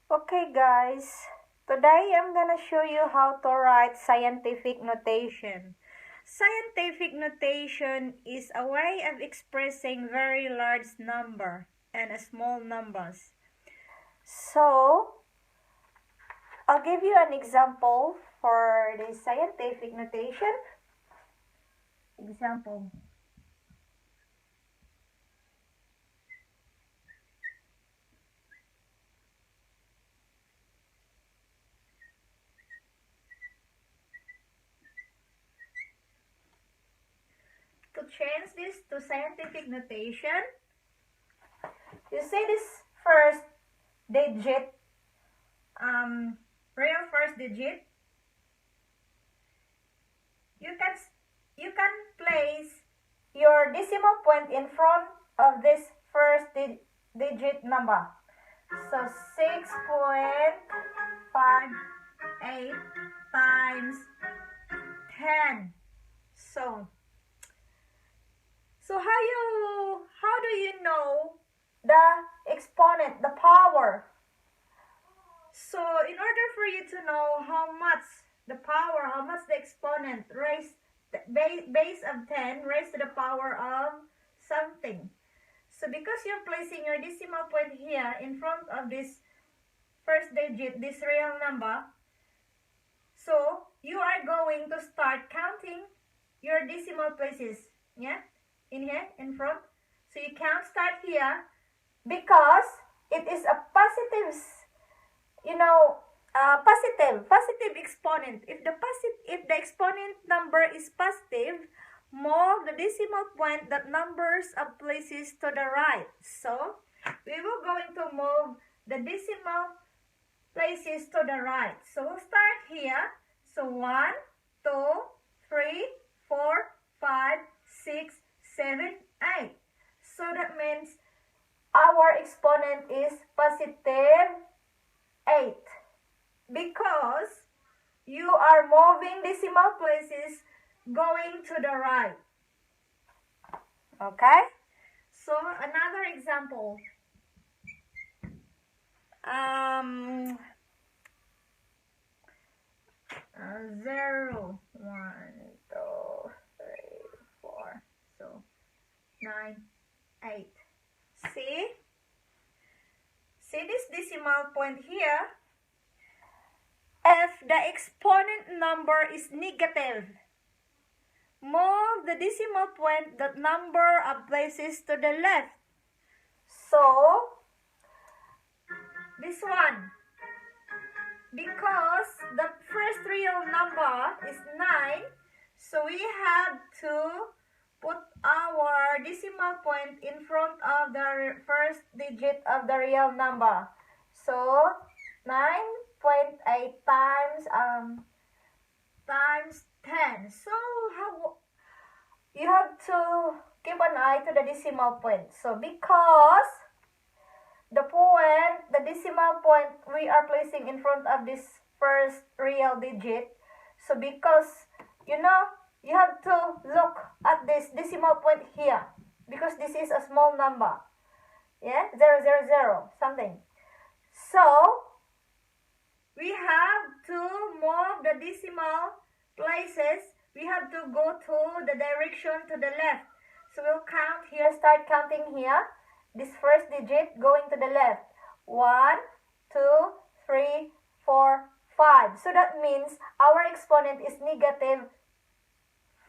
Okay guys, today I'm gonna show you how to write scientific notation. Scientific notation is a way of expressing very large number and small numbers. So, I'll give you an example for the scientific notation. Example. To change this to scientific notation, you say this first digit, real first digit. You can place your decimal point in front of this first digit number. So 6.58 times 10. So how do you know the exponent, the power? So in order for you to know how much the power, how much the exponent raised base of 10 raised to the power of something. So because you're placing your decimal point here in front of this first digit, this real number, so you are going to start counting your decimal places, yeah, in here, in front. So you can't start here because it is a positive, positive exponent. If the exponent number is positive, move the decimal point that numbers of places to the right. So we will going to move the decimal places to the right. So we'll start here. So 1, 2, 3, 4, 5, 6, 7, 8. So that means our exponent is positive 8 because you are moving decimal places going to the right. Okay? So another example. 0, 1, 2, 3, 4. So 9, 8. See this decimal point here? If the exponent number is negative, move the decimal point that number of places to the left. So, this one. Because the first real number is 9, so we have to put our decimal point in front of the first digit of the real number. So 9.8 times 10. So you have to keep an eye to the decimal point. So because the decimal point we are placing in front of this first real digit. So because, you have to look at this decimal point here because this is a small number. Yeah, 000, something. So we have to move the decimal places. We have to go to the direction to the left. So we'll count here, start counting here. This first digit going to the left. 1, 2, 3, 4, 5. So that means our exponent is negative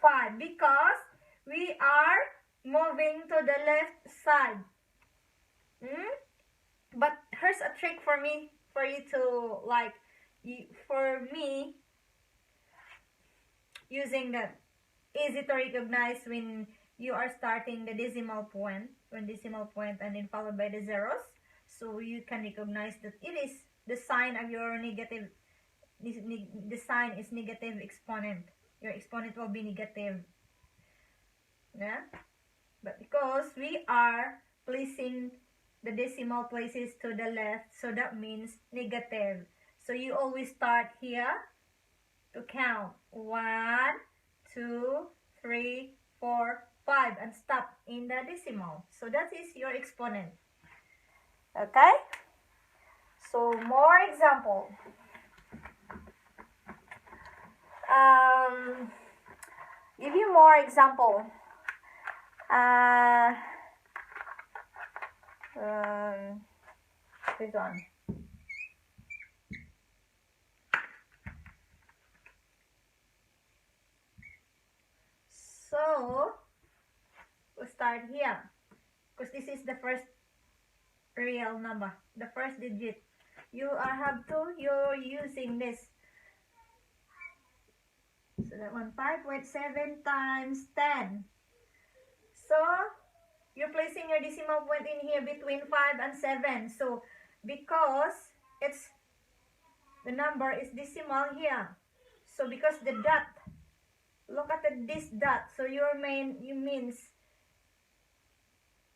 5 because we are moving to the left side. But here's a trick for you to for me, using that easy to recognize when you are starting the decimal point, and then followed by the zeros. So you can recognize that it is the sign of your negative, the sign is negative exponent. Your exponent will be negative. Yeah? But because we are placing the decimal places to the left, so that means negative. So you always start here to count 1, 2, 3, 4, 5 and stop in the decimal. So that is your exponent. Okay? So more example. Give you more example. This one. So, we'll start here. Because this is the first real number, the first digit. You're using this. So that one, 5.7 times 10. So, you're placing your decimal point in here between 5 and 7. So, because the number is decimal here. So, because the dot, look at this dot. So, you means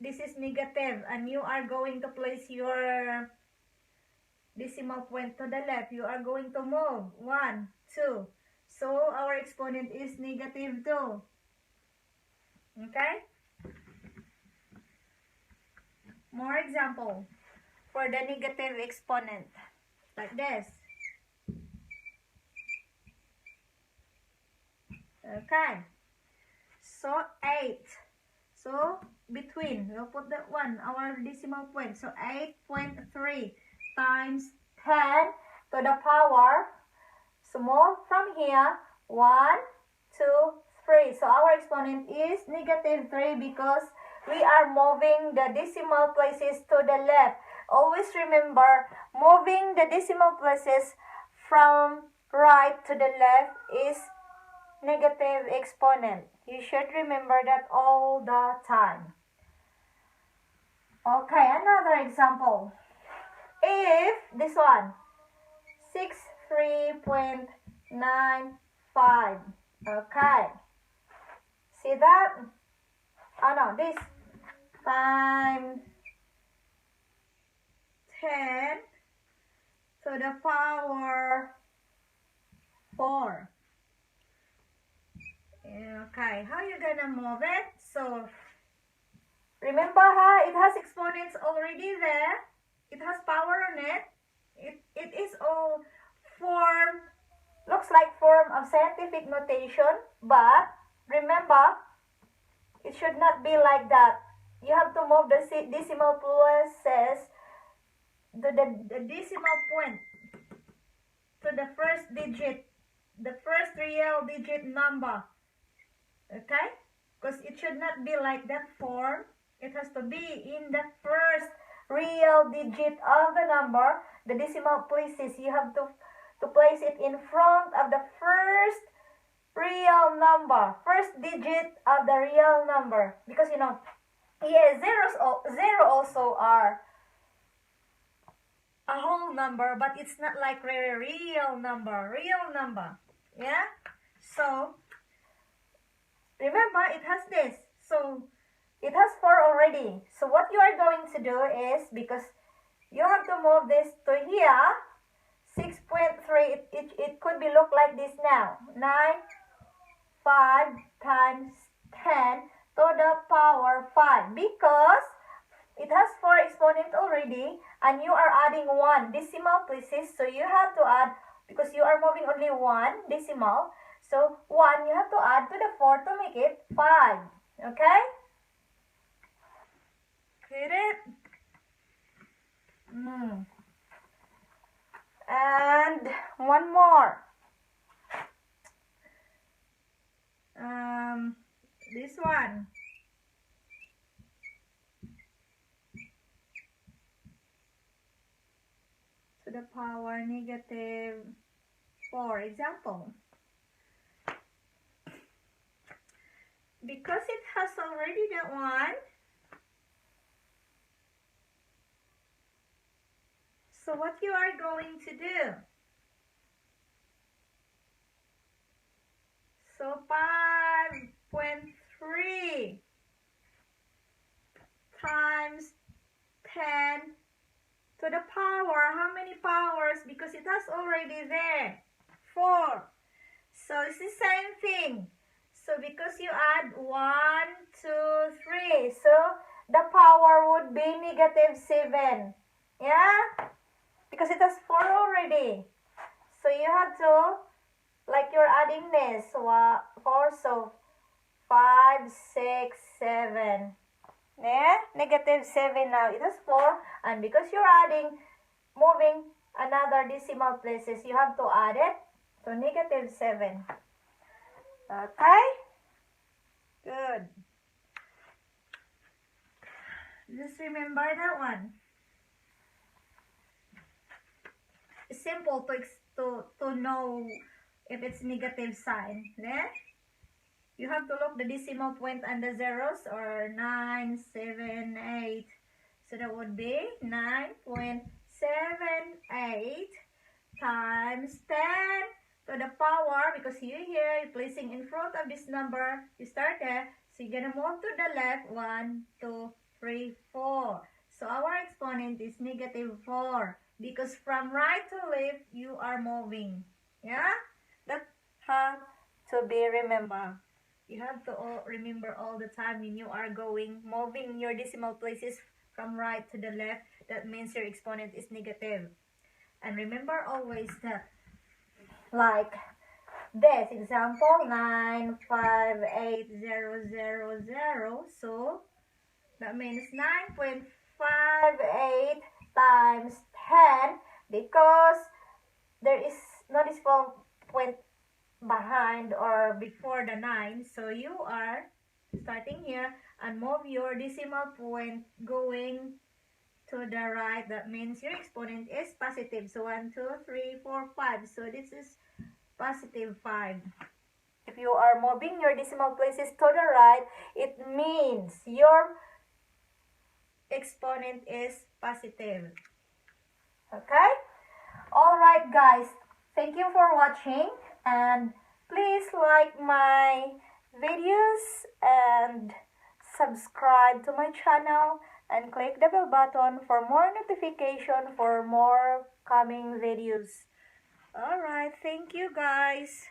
this is negative, and you are going to place your decimal point to the left. You are going to move 1, 2. So, our exponent is negative 2. Okay? More example for the negative exponent. Like this. Okay. So, 8. So, between, we'll put that one, our decimal point. So, 8.3 times 10 to the power. So, move from here, 1, 2, 3. So, our exponent is negative 3 because we are moving the decimal places to the left. Always remember, moving the decimal places from right to the left is negative exponent. You should remember that all the time. Okay, another example. If this one, 63.95. Okay. See that? Oh no, this times 10 to the power 4. Okay, how you gonna move it? So, remember it has exponents already there. It has power on it. It is all form, looks like form of scientific notation, but remember, it should not be like that. You have to move the decimal places to the decimal point to the first digit, the first real digit number. Okay? Because it should not be like that form. It has to be in the first real digit of the number. The decimal places, you have to place it in front of the first real number, first digit of the real number. Because zero also are a whole number, but it's not like real number. Yeah? So, remember, it has this. So, it has 4 already. So, what you are going to do is, because you have to move this to here, 6.3, it could be look like this now. 5 times 10 to the power 5. Because it has 4 exponent already, and you are adding 1 decimal places. So, you have to add, because you are moving only 1 decimal. So, 1 you have to add to the 4 to make it 5. Okay? Get it? And one more. This one. To the power negative 4, example. Because it has already that one, so what you are going to do? So 5.3 times 10 to the power, how many powers? Because it has already there, 4. So it's the same thing. So because you add 1, 2, 3, so the power would be negative 7. Yeah? Because it has 4 already. already. So you have to, like you're adding this, 4, so 5, 6, 7. Yeah, negative 7 now. It is 4. And because you're adding, moving another decimal places, you have to add it to negative 7. Okay? Good. Just remember that one. It's simple to know if it's negative sign. Yeah? You have to look the decimal point and the zeros, or 9, 7, 8. So that would be 9.78 times 10 to the power, because you here, you're placing in front of this number, you start there, so you're gonna move to the left, 1, 2, 3, 4. So our exponent is negative 4, because from right to left, you are moving. Yeah? That has to be remembered. You have to remember all the time when you are moving your decimal places from right to the left, that means your exponent is negative. And remember always that, like this example, 958,000. So that means 9.58 times 10, because there is no decimal point behind or before the 9. So you are starting here and move your decimal point going to the right. That means your exponent is positive. So 1, 2, 3, 4, 5. So this is positive 5. If you are moving your decimal places to the right, it means your exponent is positive. Okay? Alright guys, thank you for watching, and please like my videos and subscribe to my channel and click the bell button for more notification for more coming videos. Alright, thank you guys.